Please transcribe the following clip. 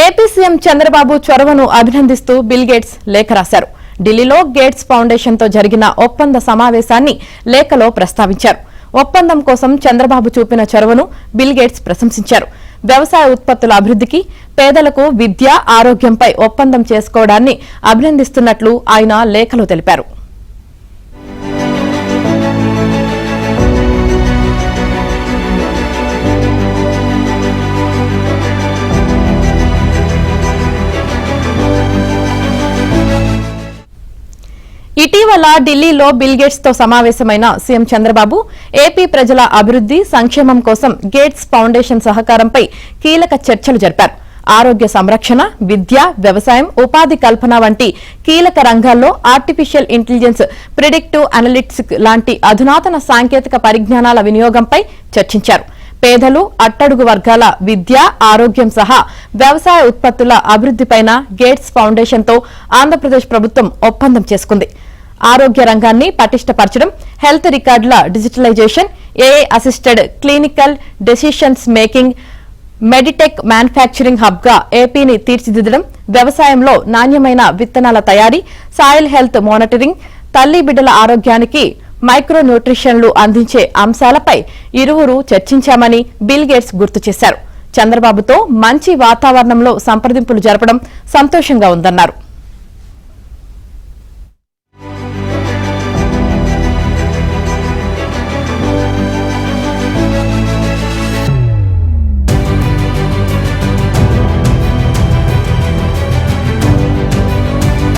AP CM Chandrababu చొరవను అభినందిస్తూ bill gates లేఖ రాశారు. ఢిల్లీలో గేట్స్ ఫౌండేషన్ తో జరిగిన ఒప్పంద సమావేశాన్ని లేఖలో ప్రస్తావించారు. ఒప్పందం కోసం చంద్రబాబు చూపిన చొరవను బిల్ గేట్స్ ప్రశంసించారు. వ్యవసాయ ఉత్పత్తుల అభివృద్ధికి, పేదలకు విద్య, ఆరోగ్యంపై ఒప్పందం చేసుకోవడాన్ని అభినందిస్తున్నట్లు ఆయన లేఖలో తెలిపారు. ఇటీవల ఢిల్లీలో బిల్ గేట్స్ తో సమావేశమైన సీఎం చంద్రబాబు ఏపీ ప్రజల అభివృద్ది, సంక్షేమం కోసం గేట్స్ ఫౌండేషన్ సహకారంపై కీలక చర్చలు జరిపారు. ఆరోగ్య సంరక్షణ, విద్య, వ్యవసాయం, ఉపాధి కల్పన వంటి కీలక రంగాల్లో ఆర్టిఫిషియల్ ఇంటెలిజెన్స్, ప్రిడిక్టివ్ అనలిటిక్స్ లాంటి అధునాతన సాంకేతిక పరిజ్ఞానాల వినియోగంపై చర్చించారు. పేదలు, అట్టడుగు వర్గాల విద్య, ఆరోగ్యం సహా వ్యవసాయ ఉత్పత్తుల అభివృద్దిపైన గేట్స్ ఫౌండేషన్ తో ఆంధ్రప్రదేశ్ ప్రభుత్వం ఒప్పందం చేసుకుంది. ఆరోగ్య రంగాన్ని పటిష్టపరచడం, హెల్త్ రికార్డుల digitalisation, AI assisted clinical decisions making, meditech manufacturing hub గా ఏపీని తీర్చిదిద్దడం, వ్యవసాయంలో నాణ్యమైన విత్తనాల తయారీ, సాయిల్ హెల్త్ మానిటరింగ్, తల్లి బిడ్డల ఆరోగ్యానికి మైక్రో న్యూట్రిషన్లు అందించే అంశాలపై ఇరువురు చర్చించామని బిల్ గేట్స్ గుర్తు చేశారు. చంద్రబాబుతో మంచి వాతావరణంలో సంప్రదింపులు జరపడం సంతోషంగా ఉందన్నారు.